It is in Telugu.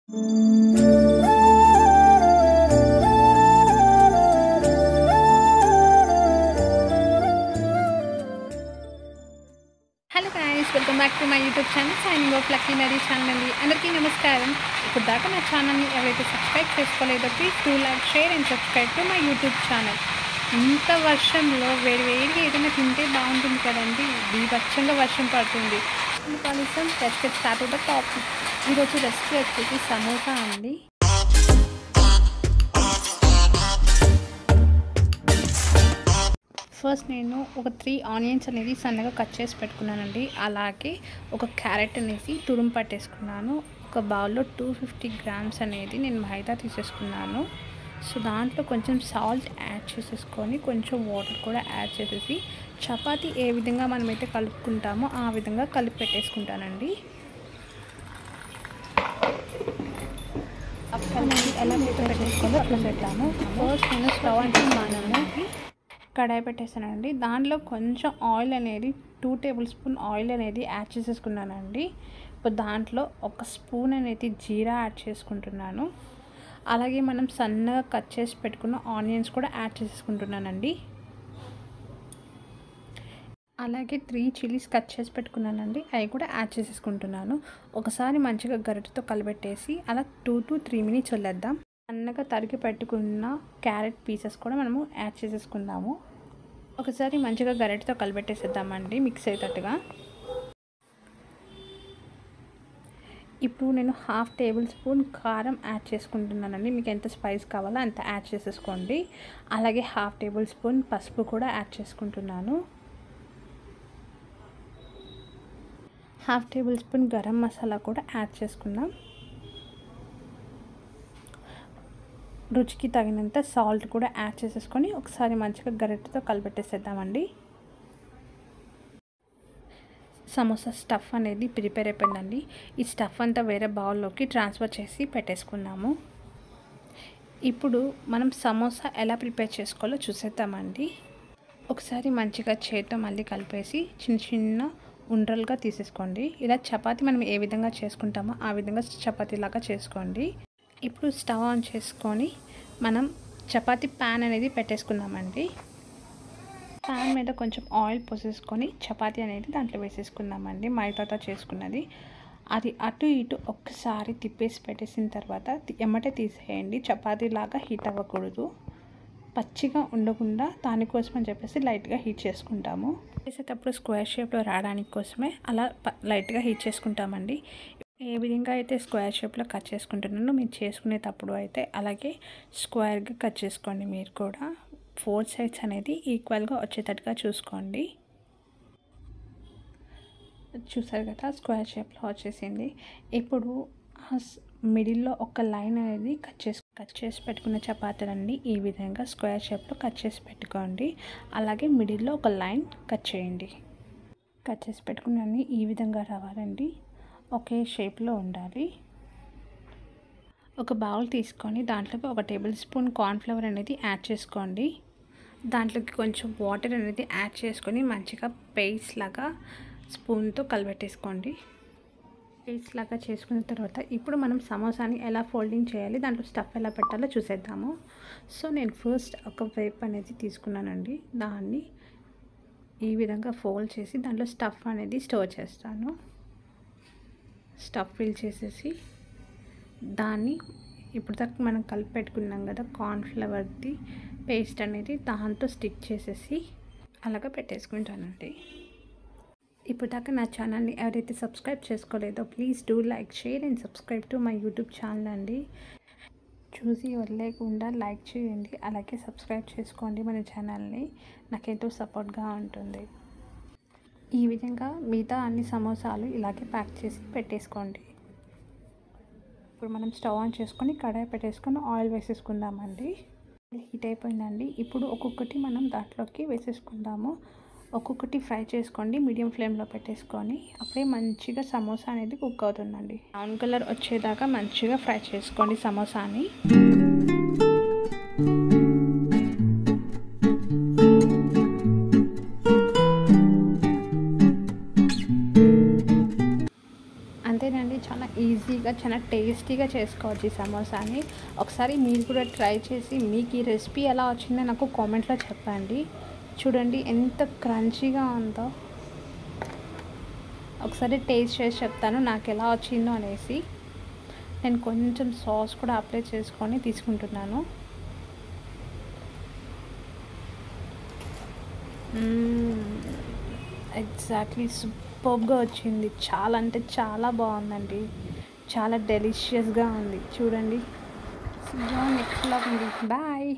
Hello guys, welcome back to my YouTube channel signing of lucky Nari channel అండి. అందరికీ నమస్కారం. ఇప్పుడు దాకా నా ఛానల్ని ఎవరైతే సబ్స్క్రైబ్ చేసుకోలేదో please do like, share and subscribe to my YouTube channel. ఇంత వర్షంలో వేడివేడిగా ఏదైనా తింటే బాగుంటుంది కదండి. బీభత్సంగా వర్షం పడుతుంది. కనీసం రెసిపీ స్టార్ట్ అవుతా టాపిక్. ఈరోజు రెసిపీ వచ్చేసి సమోసా అండి. ఫస్ట్ నేను ఒక 3 ఆనియన్స్ అనేది సన్నగా కట్ చేసి పెట్టుకున్నానండి. అలాగే ఒక క్యారెట్ అనేసి తురుము పట్టేసుకున్నాను. ఒక బౌల్లో 250 గ్రామ్స్ అనేది నేను మైదా తీసేసుకున్నాను. సో దాంట్లో కొంచెం సాల్ట్ యాడ్ చేసేసుకొని కొంచెం వాటర్ కూడా యాడ్ చేసేసి చపాతీ ఏ విధంగా మనమైతే కలుపుకుంటామో ఆ విధంగా కలిపి పెట్టేసుకుంటానండి. ఎలా పెట్టేసుకోవాలో అట్లా పెట్టాము. ఫస్ట్ నేను స్టవ్ అంటే మనము కడాయి పెట్టేసానండి. దాంట్లో కొంచెం ఆయిల్ అనేది 2 టేబుల్ స్పూన్ ఆయిల్ అనేది యాడ్ చేసేసుకున్నానండి. ఇప్పుడు దాంట్లో ఒక స్పూన్ అనేది జీరా యాడ్ చేసుకుంటున్నాను. అలాగే మనం సన్నగా కట్ చేసి పెట్టుకున్న ఆనియన్స్ కూడా యాడ్ చేసేసుకుంటున్నానండి. అలాగే 3 చిల్లీస్ కట్ చేసి పెట్టుకున్నానండి. అవి కూడా యాడ్ చేసేసుకుంటున్నాను. ఒకసారి మంచిగా గరిటెతో కలిపెట్టేసి అలా 2 to 3 మినిట్స్ వదిలేద్దాం. సన్నగా తరిగి పెట్టుకున్న క్యారెట్ పీసెస్ కూడా మనము యాడ్ చేసేసుకుందాము. ఒకసారి మంచిగా గరిటెతో కలిపెట్టేసేద్దామండి మిక్స్ అయ్యేటట్టుగా. ఇప్పుడు నేను 1/2 టేబుల్ స్పూన్ కారం యాడ్ చేసుకుంటున్నానండి. మీకు ఎంత స్పైస్ కావాలో అంత యాడ్ చేసేసుకోండి. అలాగే 1/2 టేబుల్ స్పూన్ పసుపు కూడా యాడ్ చేసుకుంటున్నాను. 1/2 టేబుల్ స్పూన్ గరం మసాలా కూడా యాడ్ చేసుకుందాం. రుచికి తగినంత సాల్ట్ కూడా యాడ్ చేసేసుకొని ఒకసారి మంచిగా గరిటెతో కలిపెట్టేసేద్దామండి. సమోసా స్టఫ్ అనేది ప్రిపేర్ అయిపోయిందండి. ఈ స్టఫ్ అంతా వేరే బౌల్లోకి ట్రాన్స్ఫర్ చేసి పెట్టేసుకున్నాము. ఇప్పుడు మనం సమోసా ఎలా ప్రిపేర్ చేసుకోవాలో చూసేద్దామండి. ఒకసారి మంచిగా చేత్తో మళ్ళీ కలిపేసి చిన్న చిన్న ఉండ్రలుగా తీసేసుకోండి. ఇలా చపాతీ మనం ఏ విధంగా చేసుకుంటామో ఆ విధంగా చపాతీలాగా చేసుకోండి. ఇప్పుడు స్టవ్ ఆన్ చేసుకొని మనం చపాతీ ప్యాన్ అనేది పెట్టేసుకుందామండి. ప్యాన్ మీద కొంచెం ఆయిల్ పోసేసుకొని చపాతీ అనేది దాంట్లో వేసేసుకుందామండి. మైదాతో చేసుకున్నది. అది అటు ఇటు ఒక్కసారి తిప్పేసి పెట్టేసిన తర్వాత ఎమ్మటే తీసేయండి. చపాతీలాగా హీట్ అవ్వకూడదు. పచ్చిగా ఉండకుండా దానికోసం అని చెప్పేసి లైట్గా హీట్ చేసుకుంటాము. చేసేటప్పుడు స్క్వేర్ షేప్లో రావడానికి కోసమే అలా లైట్గా హీట్ చేసుకుంటామండి. ఏ విధంగా అయితే స్క్వేర్ షేప్లో కట్ చేసుకుంటున్నానో మీరు చేసుకునేటప్పుడు అయితే అలాగే స్క్వేర్గా కట్ చేసుకోండి. మీరు కూడా 4 సైడ్స్ అనేది ఈక్వల్గా వచ్చేటట్టుగా చూసుకోండి. చూసారు కదా, స్క్వేర్ షేప్లో వచ్చేసింది. ఇప్పుడు మిడిల్లో ఒక లైన్ అనేది కట్ చేసి పెట్టుకున్న చపాతీలన్నీ ఈ విధంగా స్క్వేర్ షేప్లో కట్ చేసి పెట్టుకోండి. అలాగే మిడిల్లో ఒక లైన్ కట్ చేయండి. కట్ చేసి పెట్టుకున్న ఈ విధంగా రావాలండి. ఒకే షేప్లో ఉండాలి. ఒక బౌల్ తీసుకొని దాంట్లోకి 1 టేబుల్ స్పూన్ కార్న్ఫ్లవర్ అనేది యాడ్ చేసుకోండి. దాంట్లోకి కొంచెం వాటర్ అనేది యాడ్ చేసుకొని మంచిగా పేస్ట్ లాగా స్పూన్తో కలిపెట్టేసుకోండి. పేస్ట్ లాగా చేసుకున్న తర్వాత ఇప్పుడు మనం సమోసాని ఎలా ఫోల్డింగ్ చేయాలి, దాంట్లో స్టఫ్ ఎలా పెట్టాలో చూసేద్దాము. సో నేను ఫస్ట్ ఒక వైప్ అనేది తీసుకున్నానండి. దాన్ని ఈ విధంగా ఫోల్డ్ చేసి దాంట్లో స్టఫ్ అనేది స్టోర్ చేస్తాను. స్టఫ్ ఫిల్ చేసేసి దాన్ని ఇప్పుడు దాకా మనం కలిపి పెట్టుకున్నాం కదా కార్న్ఫ్లవర్ది పేస్ట్ అనేది దాంతో స్టిక్ చేసేసి అలాగా పెట్టేసుకుంటానండి. ఇప్పుడు దాకా నా ఛానల్ని ఎవరైతే సబ్స్క్రైబ్ చేసుకోలేదో please do like, share and subscribe to my YouTube channel అండి. చూసి వదిలేకుండా లైక్ చేయండి. అలాగే సబ్స్క్రైబ్ చేసుకోండి మన ఛానల్ని. నాకెంతో సపోర్ట్గా ఉంటుంది. ఈ విధంగా మిగతా అన్ని సమోసాలు ఇలాగే ప్యాక్ చేసి పెట్టేసుకోండి. ఇప్పుడు మనం స్టవ్ ఆన్ చేసుకొని కడాయి పెట్టేసుకొని ఆయిల్ వేసేసుకుందామండి. హీట్ అయిపోయిందండి. ఇప్పుడు ఒక్కొక్కటి మనం దాంట్లోకి వేసేసుకుందాము. ఒక్కొక్కటి ఫ్రై చేసుకోండి. మీడియం ఫ్లేమ్లో పెట్టేసుకొని అప్పుడే మంచిగా సమోసా అనేది కుక్ అవుతుందండి. బ్రౌన్ కలర్ వచ్చేదాకా మంచిగా ఫ్రై చేసుకోండి సమోసాని. అంతేనండి, చాలా ఈజీగా సింపుల్గా చాలా టేస్టీగా చేసుకోవచ్చు ఈ సమోసాని. ఒకసారి మీరు కూడా ట్రై చేసి మీకు ఈ రెసిపీ ఎలా వచ్చిందో నాకు కామెంట్లో చెప్పండి. చూడండి ఎంత క్రంచీగా ఉందో. ఒకసారి టేస్ట్ చేసి చెప్తాను నాకు ఎలా వచ్చిందో అనేసి. నేను కొంచెం సాస్ కూడా అప్లై చేసుకొని తీసుకుంటున్నాను. ఎగ్జాక్ట్లీ సూపర్గా వచ్చింది. చాలా అంటే చాలా బాగుందండి. చాలా డెలిషియస్గా ఉంది. చూడండి నెక్స్ట్ బ్లాగ్ ఉంది. బాయ్.